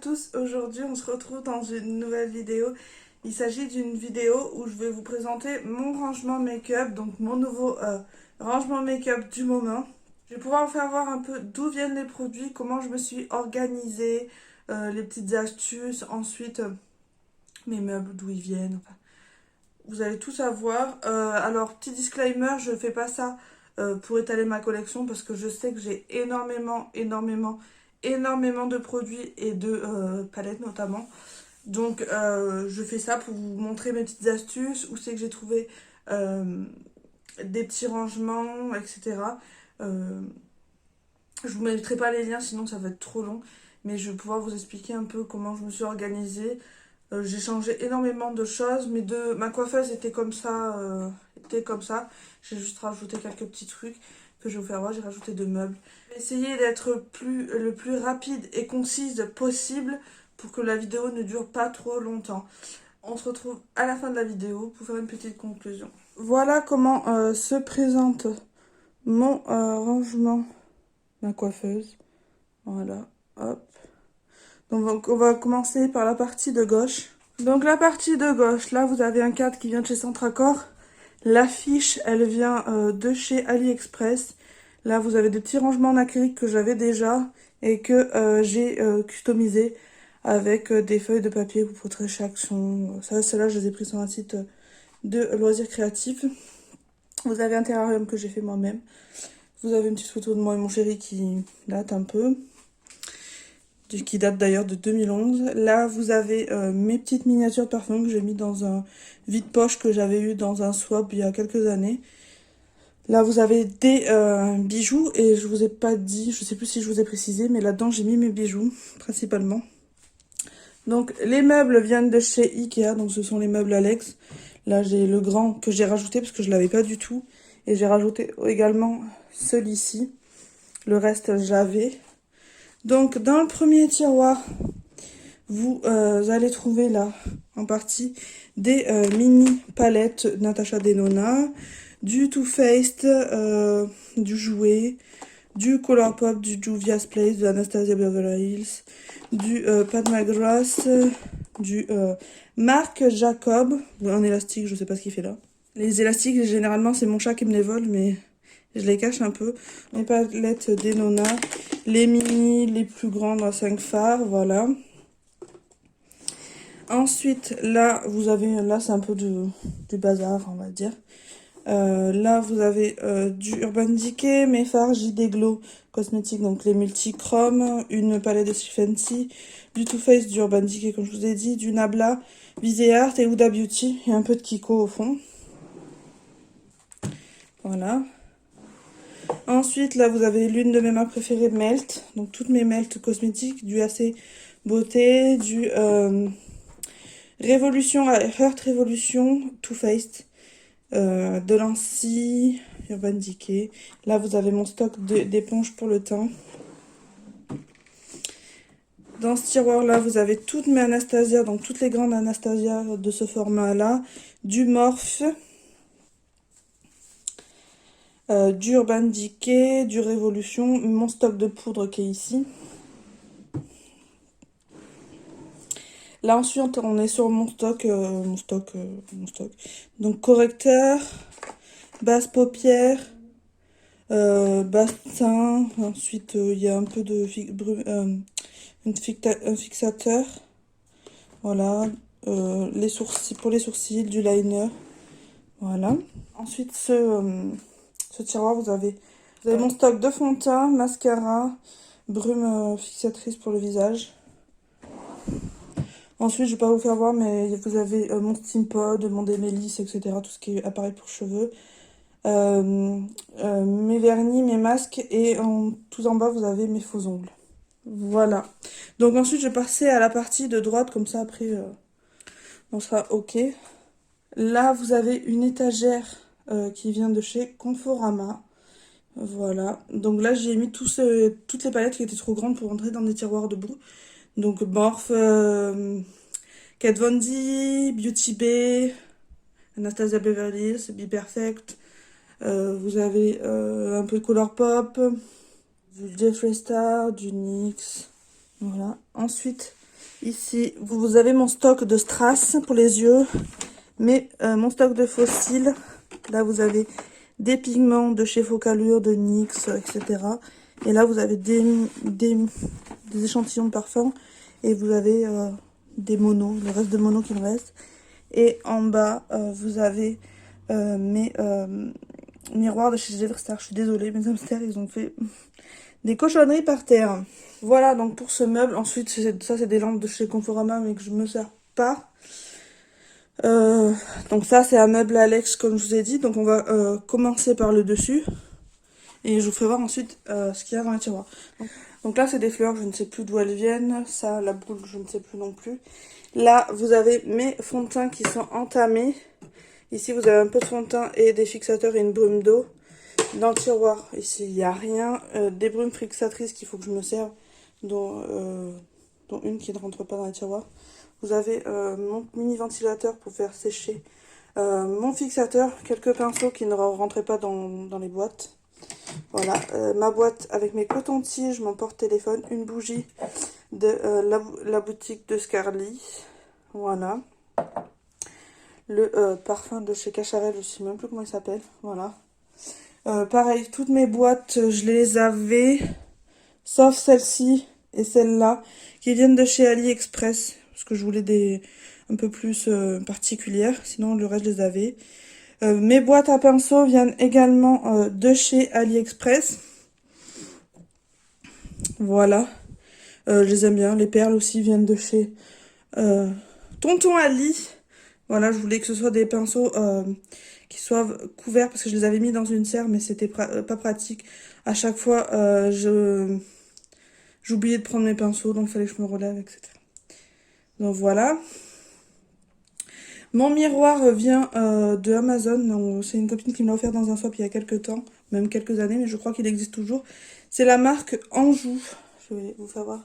tous, aujourd'hui on se retrouve dans une nouvelle vidéo. Il s'agit d'une vidéo où je vais vous présenter mon rangement make-up, donc mon nouveau rangement make-up du moment. Je vais pouvoir vous faire voir un peu d'où viennent les produits, comment je me suis organisée, les petites astuces, ensuite mes meubles, d'où ils viennent. Enfin, vous allez tout savoir. Alors, petit disclaimer, je fais pas ça pour étaler ma collection parce que je sais que j'ai énormément de produits et de palettes notamment. Donc, je fais ça pour vous montrer mes petites astuces, où c'est que j'ai trouvé euh, des petits rangements, etc. Euh, je vous mettrai pas les liens, sinon ça va être trop long. Mais je vais pouvoir vous expliquer un peu comment je me suis organisée. J'ai changé énormément de choses, mais ma coiffeuse était comme ça, J'ai juste rajouté quelques petits trucs que je vais vous faire voir. J'ai rajouté deux meubles. J'ai essayé d'être le plus rapide et concise possible pour que la vidéo ne dure pas trop longtemps. On se retrouve à la fin de la vidéo pour faire une petite conclusion. Voilà comment se présente mon rangement, ma coiffeuse. Voilà, hop. Donc on va commencer par la partie de gauche. Donc la partie de gauche, là vous avez un cadre qui vient de chez Centracor. L'affiche, elle vient de chez AliExpress. Là vous avez des petits rangements en acrylique que j'avais déjà et que j'ai customisé avec des feuilles de papier pour traiter chaque son. Ça, celles-là, je les ai pris sur un site de loisirs créatifs. Vous avez un terrarium que j'ai fait moi-même. Vous avez une petite photo de moi et mon chéri qui date un peu, qui date d'ailleurs de 2011. Là, vous avez mes petites miniatures de parfum que j'ai mis dans un vide-poche que j'avais eu dans un swap il y a quelques années. Là, vous avez des bijoux et je vous ai pas dit, je sais plus si je vous ai précisé, mais là-dedans, j'ai mis mes bijoux, principalement. Donc, les meubles viennent de chez Ikea, donc ce sont les meubles Alex. Là, j'ai le grand que j'ai rajouté parce que je l'avais pas du tout. Et j'ai rajouté également celui-ci. Le reste, j'avais. Donc, dans le premier tiroir, vous allez trouver là, en partie, des mini palettes Natasha Denona, du Too Faced, du Jouet, du Colourpop, du Juvia's Place, de Anastasia Beverly Hills, du Pat McGrath, du Marc Jacob, un élastique, je sais pas ce qu'il fait là. Les élastiques, généralement, c'est mon chat qui me les vole, mais je les cache un peu. Les palettes Denona, les mini, les plus grandes à 5 fards, voilà. Ensuite, là, vous avez, là, c'est un peu du bazar, on va dire. Là, vous avez du Urban Decay, mes fards JD Glow cosmétiques, donc les multichromes, une palette de Fancy, du Too Faced, du Urban Decay, comme je vous ai dit, du Nabla, Visé Art et Huda Beauty, et un peu de Kiko au fond. Voilà. Ensuite, là, vous avez l'une de mes marques préférées, Melt, donc toutes mes Melt cosmétiques, du AC Beauté, du Révolution, Heart Revolution, Too Faced. De Lancy, Urban Decay. Là, vous avez mon stock d'éponges pour le teint. Dans ce tiroir-là, vous avez toutes mes Anastasia, donc toutes les grandes Anastasia de ce format-là. Du Morphe, du Urban Decay, du Révolution, mon stock de poudre qui est ici. Là, ensuite, on est sur mon stock. Donc, correcteur, base paupière, bassin. Ensuite, il y a un peu de un fixateur. Voilà. Les sourcils, pour les sourcils, du liner. Voilà. Ensuite, ce tiroir, vous avez mon stock de fond de teint, mascara, brume fixatrice pour le visage. Ensuite, je vais pas vous faire voir, mais vous avez mon Steam Pod, mon Démélis, etc. Tout ce qui est appareil pour cheveux. Mes vernis, mes masques. Et tout en bas, vous avez mes faux ongles. Voilà. Donc ensuite, je vais passer à la partie de droite. Comme ça, après, on sera OK. Là, vous avez une étagère qui vient de chez Conforama. Voilà. Donc là, j'ai mis toutes les palettes qui étaient trop grandes pour rentrer dans des tiroirs debout. Donc Morphe, Kat Von D, Beauty Bay, Anastasia Beverly Hills, Be Perfect. Vous avez un peu de Colourpop, du Jeffree Star, du NYX. Voilà. Ensuite, Ici, vous avez mon stock de strass pour les yeux, mais mon stock de fossiles. Là, vous avez des pigments de chez Focalure, de NYX, etc. Et là, vous avez des échantillons de parfum. Et vous avez des monos, le reste de monos qui me reste. Et en bas, vous avez mes miroirs de chez Everstar. Je suis désolée, mes hamsters, ils ont fait des cochonneries par terre. Voilà donc pour ce meuble. Ensuite, ça c'est des lampes de chez Conforama, mais que je me sers pas. Donc ça c'est un meuble Alex comme je vous ai dit. Donc on va commencer par le dessus. Et je vous ferai voir ensuite ce qu'il y a dans les tiroirs. Donc là c'est des fleurs, je ne sais plus d'où elles viennent. Ça, la boule, je ne sais plus non plus. Là vous avez mes fonds de teint qui sont entamés. Ici vous avez un peu de fond de teint et des fixateurs et une brume d'eau. Dans le tiroir, ici il n'y a rien. Des brumes fixatrices qu'il faut que je me serve, dont une qui ne rentre pas dans le tiroir. Vous avez mon mini ventilateur pour faire sécher mon fixateur, quelques pinceaux qui ne rentraient pas dans les boîtes. Voilà, ma boîte avec mes cotons-tiges, mon porte-téléphone, une bougie de la boutique de Scarly. Voilà. Le parfum de chez Cacharel, je ne sais même plus comment il s'appelle. Voilà. Pareil, toutes mes boîtes, je les avais, sauf celle-ci et celle-là, qui viennent de chez AliExpress, parce que je voulais des un peu plus particulières, sinon le reste je les avais. Mes boîtes à pinceaux viennent également de chez AliExpress. Voilà, je les aime bien. Les perles aussi viennent de chez Tonton Ali. Voilà, je voulais que ce soit des pinceaux qui soient couverts parce que je les avais mis dans une serre, mais c'était pas pratique. À chaque fois, j'oubliais de prendre mes pinceaux, donc il fallait que je me relève, etc. Donc voilà. Mon miroir vient de Amazon. C'est une copine qui me l'a offert dans un swap il y a quelques temps, même quelques années, mais je crois qu'il existe toujours. C'est la marque Anjou. Je vais vous faire voir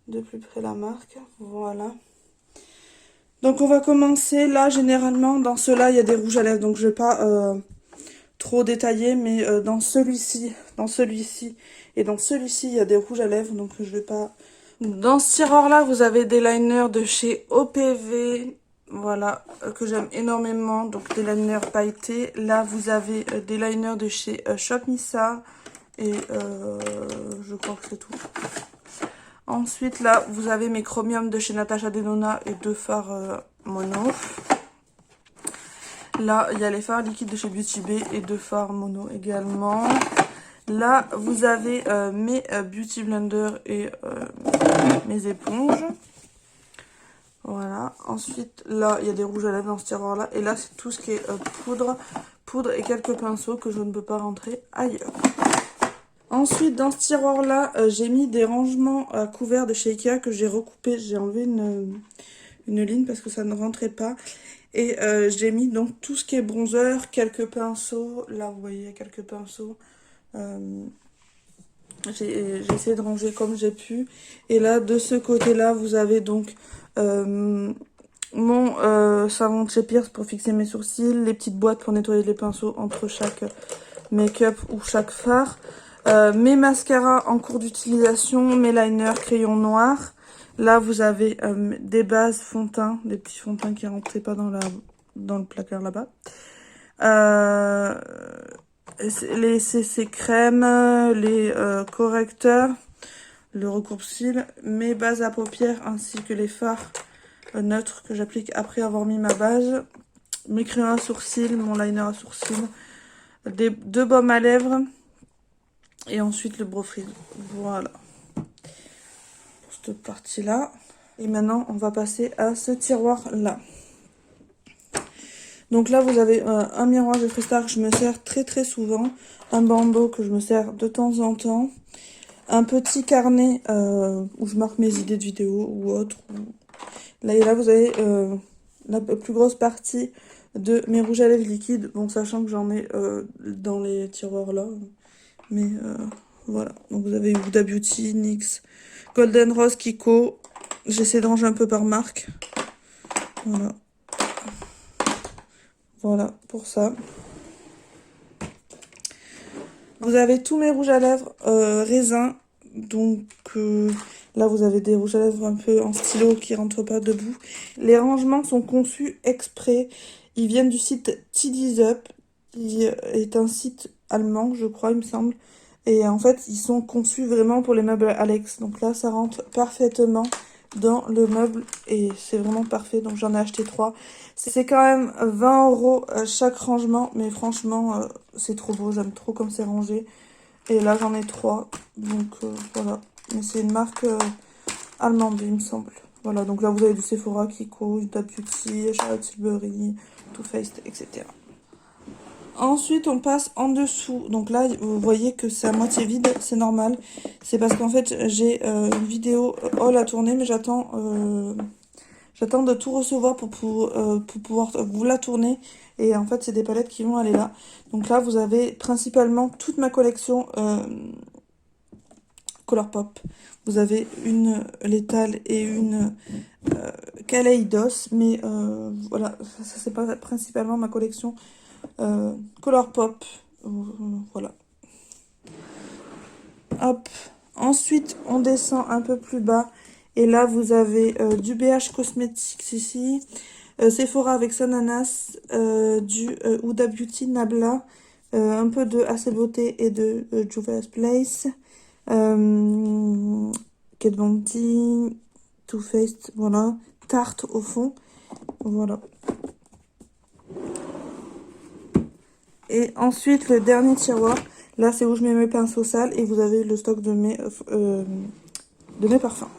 de plus près la marque. Voilà. Donc on va commencer. Là, généralement, dans ceux-là, il y a des rouges à lèvres. Donc je vais pas trop détailler, mais dans celui-ci et dans celui-ci, il y a des rouges à lèvres. Donc je vais pas... Dans ce tiroir-là, vous avez des liners de chez OPV. Voilà, que j'aime énormément. Donc des liners pailletés. Là, vous avez des liners de chez Shop Missa. Et je crois que c'est tout. Ensuite, là, vous avez mes chromiums de chez Natasha Denona et deux fards mono. Là, il y a les fards liquides de chez Beauty Bay et deux fards mono également. Là, vous avez mes Beauty Blender et mes éponges. Voilà. Ensuite, là, il y a des rouges à lèvres dans ce tiroir-là. Et là, c'est tout ce qui est poudre et quelques pinceaux que je ne peux pas rentrer ailleurs. Ensuite, dans ce tiroir-là, j'ai mis des rangements à couverts de chez Ikea que j'ai recoupé. J'ai enlevé une ligne parce que ça ne rentrait pas. Et j'ai mis donc tout ce qui est bronzer, quelques pinceaux. Là, vous voyez, quelques pinceaux. J'ai essayé de ranger comme j'ai pu. Et là, de ce côté-là, vous avez donc mon savon de chez Pierce pour fixer mes sourcils. Les petites boîtes pour nettoyer les pinceaux entre chaque make-up ou chaque fard. Mes mascaras en cours d'utilisation, mes liners, crayons noirs. Là, vous avez des bases fond de teint, des petits fonds de teint qui ne rentraient pas dans le placard là-bas. Les CC crème, les correcteurs, le recourbe-cils, mes bases à paupières ainsi que les fards neutres que j'applique après avoir mis ma base. Mes crayons à sourcils, mon liner à sourcils, deux baumes à lèvres. Et ensuite le brow frizz. Voilà. Pour cette partie-là. Et maintenant, on va passer à ce tiroir-là. Donc là, vous avez un miroir de Freestar que je me sers très très souvent. Un bandeau que je me sers de temps en temps. Un petit carnet où je marque mes idées de vidéos ou autres. Là, et là, vous avez la plus grosse partie de mes rouges à lèvres liquides. Bon, sachant que j'en ai dans les tiroirs là. Mais... voilà, donc vous avez Huda Beauty, NYX, Golden Rose, Kiko. J'essaie de ranger un peu par marque. Voilà. Voilà pour ça. Vous avez tous mes rouges à lèvres raisin. Donc Là, vous avez des rouges à lèvres un peu en stylo qui rentrent pas debout. Les rangements sont conçus exprès. Ils viennent du site Tidy's Up, qui est un site allemand, je crois, il me semble. Et en fait, ils sont conçus vraiment pour les meubles Alex. Donc là, ça rentre parfaitement dans le meuble et c'est vraiment parfait. Donc j'en ai acheté 3. C'est quand même 20 € chaque rangement, mais franchement, c'est trop beau. J'aime trop comme c'est rangé. Et là, j'en ai 3. Donc voilà. Mais c'est une marque allemande, il me semble. Voilà, donc là, vous avez du Sephora, Kiko, Huda Beauty, Charlotte Tilbury, Too Faced, etc. Ensuite, on passe en dessous. Donc là, vous voyez que c'est à moitié vide, c'est normal. C'est parce qu'en fait, j'ai une vidéo haul à tourner, mais j'attends de tout recevoir pour pouvoir vous la tourner. Et en fait, c'est des palettes qui vont aller là. Donc là, vous avez principalement toute ma collection Colourpop. Vous avez une Lethal et une Kaleidos. Mais voilà, ça c'est pas principalement ma collection Colourpop. Voilà. Hop. Ensuite, on descend un peu plus bas. Et là, vous avez du BH Cosmetics ici. Sephora avec Sananas. Du Huda Beauty Nabla. Un peu de AC Beauté et de Juvia's Place. Kat Von D, Too Faced, voilà. Tarte au fond. Voilà. Et ensuite, le dernier tiroir. Là, c'est où je mets mes pinceaux sales et vous avez le stock de mes parfums.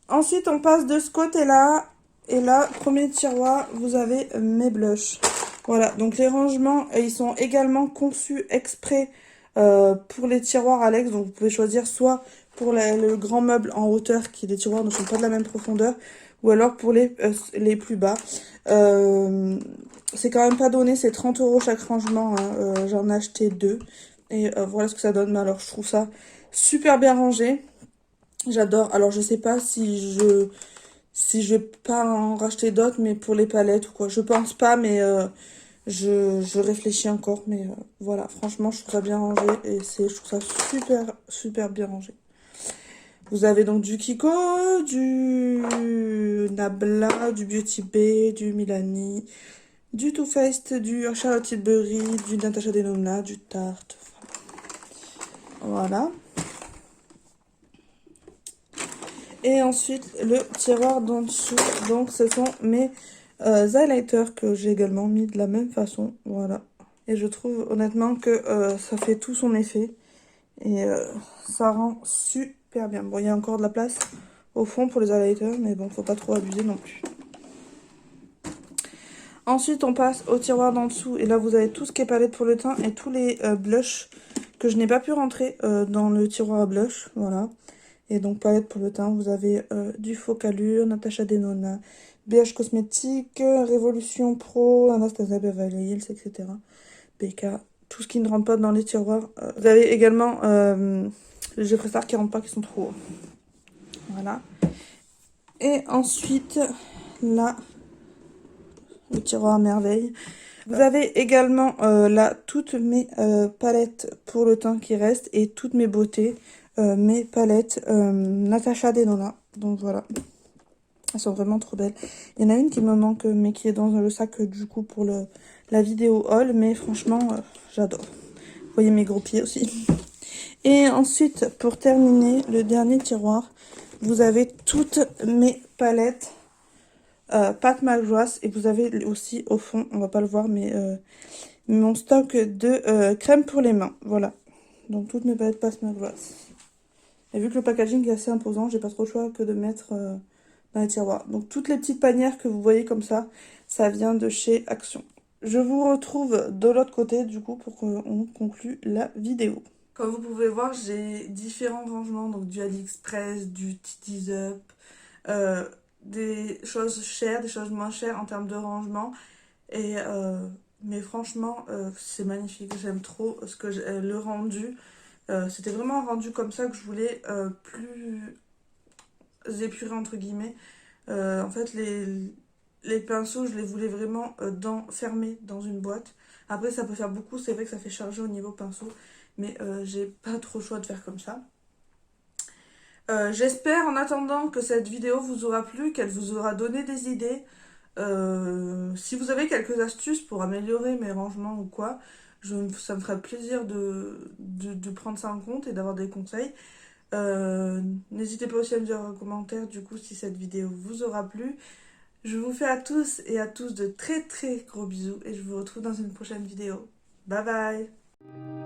Ensuite, on passe de ce côté-là. Et là, premier tiroir, vous avez mes blushs. Voilà, donc les rangements, ils sont également conçus exprès pour les tiroirs Alex. Donc vous pouvez choisir soit pour le grand meuble en hauteur, qui les tiroirs ne sont pas de la même profondeur, ou alors pour les plus bas. C'est quand même pas donné, c'est 30 € chaque rangement, hein. J'en ai acheté 2. Et voilà ce que ça donne. Mais alors, je trouve ça super bien rangé. J'adore. Alors, je sais pas si je vais pas en racheter d'autres, mais pour les palettes ou quoi. Je pense pas, mais je réfléchis encore. Mais voilà, franchement, je trouve ça bien rangé et je trouve ça super, super bien rangé. Vous avez donc du Kiko, du Nabla, du Beauty Bay, du Milani, du Too Faced, du Charlotte Tilbury, du Natasha Denona, du Tarte. Voilà. Et ensuite, le tiroir d'en dessous. Donc, ce sont mes highlighters que j'ai également mis de la même façon. Voilà. Et je trouve honnêtement que ça fait tout son effet. Et ça rend super bien. Bon, il y a encore de la place au fond pour les highlighters. Mais bon, faut pas trop abuser non plus. Ensuite, on passe au tiroir d'en dessous. Et là, vous avez tout ce qui est palette pour le teint et tous les blushs que je n'ai pas pu rentrer dans le tiroir à blush. Voilà. Et donc, palette pour le teint, vous avez du Focalure, Natasha Denona, BH Cosmétiques, Révolution Pro, Anastasia Beverly Hills, etc. BK, tout ce qui ne rentre pas dans les tiroirs. Vous avez également les Jeffree Star qui rentrent pas, qui sont trop hauts. Voilà. Et ensuite, là, le tiroir à merveille. Vous avez également là toutes mes palettes pour le teint qui restent et toutes mes beautés. Mes palettes Natasha Denona. Donc voilà. Elles sont vraiment trop belles. Il y en a une qui me manque, mais qui est dans le sac du coup pour la vidéo haul. Mais franchement, j'adore. Vous voyez mes gros pieds aussi. Et ensuite, pour terminer, le dernier tiroir, vous avez toutes mes palettes Pat McGrath. Et vous avez aussi au fond, on va pas le voir, mais mon stock de crème pour les mains. Voilà. Donc toutes mes palettes Pat McGrath. Et vu que le packaging est assez imposant, j'ai pas trop le choix que de mettre dans les tiroirs. Donc toutes les petites panières que vous voyez comme ça vient de chez Action. Je vous retrouve de l'autre côté du coup pour qu'on conclue la vidéo. Comme vous pouvez voir, j'ai différents rangements, donc du AliExpress, du Tidy's Up, des choses chères, des choses moins chères en termes de rangement. Et mais franchement, c'est magnifique. J'aime trop le rendu. C'était vraiment un rendu comme ça que je voulais plus épuré entre guillemets. En fait, les pinceaux, je les voulais vraiment fermés dans une boîte. Après, ça peut faire beaucoup, c'est vrai que ça fait charger au niveau pinceau, mais j'ai pas trop le choix de faire comme ça. J'espère en attendant que cette vidéo vous aura plu, qu'elle vous aura donné des idées. Si vous avez quelques astuces pour améliorer mes rangements ou quoi, ça me ferait plaisir de prendre ça en compte et d'avoir des conseils. N'hésitez pas aussi à me dire en commentaire du coup si cette vidéo vous aura plu. Je vous fais à tous et à tous de très très gros bisous et je vous retrouve dans une prochaine vidéo. Bye bye!